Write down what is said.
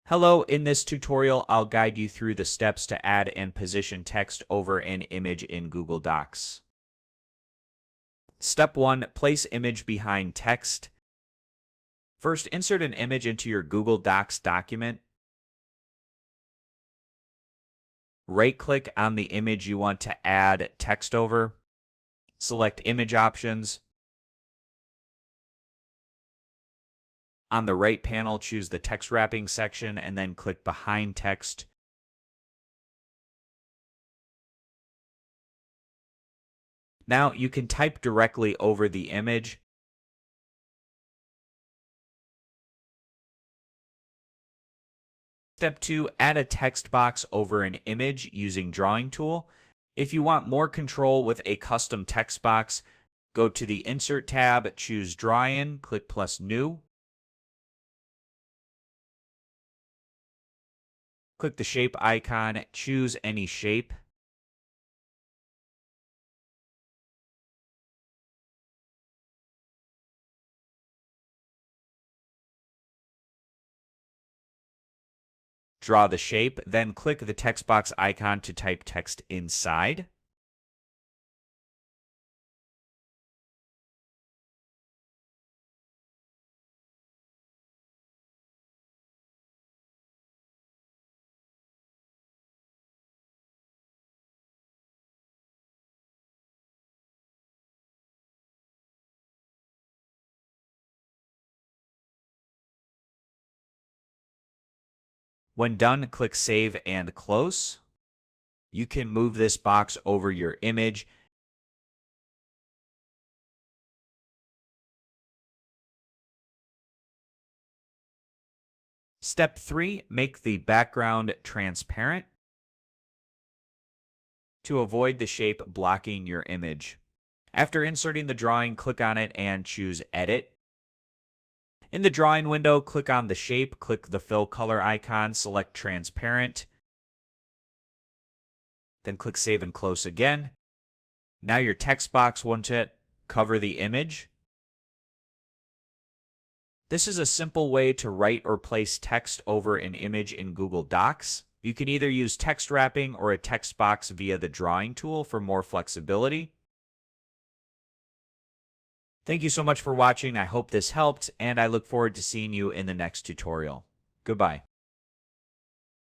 Hello, in this tutorial, I'll guide you through the steps to add and position text over an image in Google Docs. Step 1, place image behind text. First, insert an image into your Google Docs document. Right-click on the image you want to add text over. Select Image Options. On the right panel, choose the text wrapping section and then click Behind Text. Now you can type directly over the image. Step 2, add a text box over an image using Drawing Tool. If you want more control with a custom text box, go to the Insert tab, choose Draw In, click plus New. Click the shape icon, choose any shape. Draw the shape, then click the text box icon to type text inside. When done, click Save and Close. You can move this box over your image. Step 3, make the background transparent to avoid the shape blocking your image. After inserting the drawing, click on it and choose Edit. In the drawing window, click on the shape, click the fill color icon, select transparent, then click Save and Close again. Now your text box won't cover the image. This is a simple way to write or place text over an image in Google Docs. You can either use text wrapping or a text box via the drawing tool for more flexibility. Thank you so much for watching. I hope this helped, and I look forward to seeing you in the next tutorial. Goodbye.